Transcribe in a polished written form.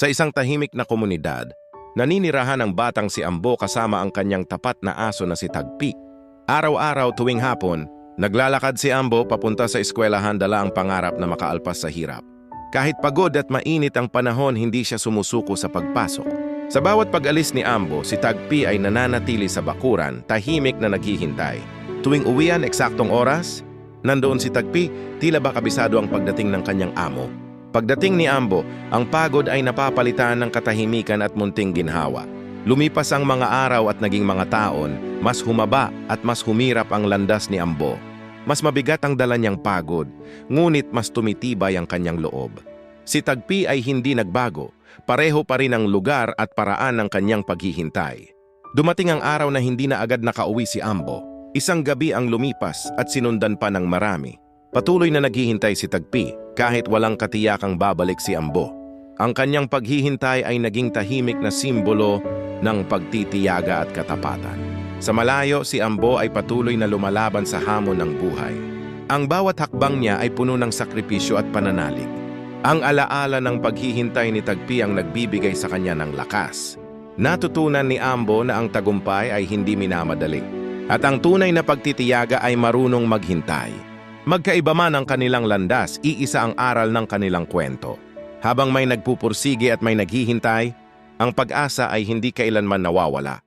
Sa isang tahimik na komunidad, naninirahan ang batang si Ambo kasama ang kanyang tapat na aso na si Tagpi. Araw-araw tuwing hapon, naglalakad si Ambo papunta sa eskwelahan dala ang pangarap na makaalpas sa hirap. Kahit pagod at mainit ang panahon, hindi siya sumusuko sa pagpasok. Sa bawat pag-alis ni Ambo, si Tagpi ay nananatili sa bakuran, tahimik na naghihintay. Tuwing uwian eksaktong oras, nandoon si Tagpi, tila ba kabisado ang pagdating ng kanyang amo. Pagdating ni Ambo, ang pagod ay napapalitan ng katahimikan at munting ginhawa. Lumipas ang mga araw at naging mga taon, mas humaba at mas humirap ang landas ni Ambo. Mas mabigat ang dala niyang pagod, ngunit mas tumitibay ang kanyang loob. Si Tagpi ay hindi nagbago, pareho pa rin ang lugar at paraan ng kanyang paghihintay. Dumating ang araw na hindi na agad nakauwi si Ambo. Isang gabi ang lumipas at sinundan pa ng marami. Patuloy na naghihintay si Tagpi kahit walang katiyakang babalik si Ambo. Ang kanyang paghihintay ay naging tahimik na simbolo ng pagtitiyaga at katapatan. Sa malayo, si Ambo ay patuloy na lumalaban sa hamon ng buhay. Ang bawat hakbang niya ay puno ng sakripisyo at pananalig. Ang alaala ng paghihintay ni Tagpi ang nagbibigay sa kanya ng lakas. Natutunan ni Ambo na ang tagumpay ay hindi minamadali. At ang tunay na pagtitiyaga ay marunong maghintay. Magkaiba man ang kanilang landas, iisa ang aral ng kanilang kwento. Habang may nagpupursige at may naghihintay, ang pag-asa ay hindi kailanman nawawala.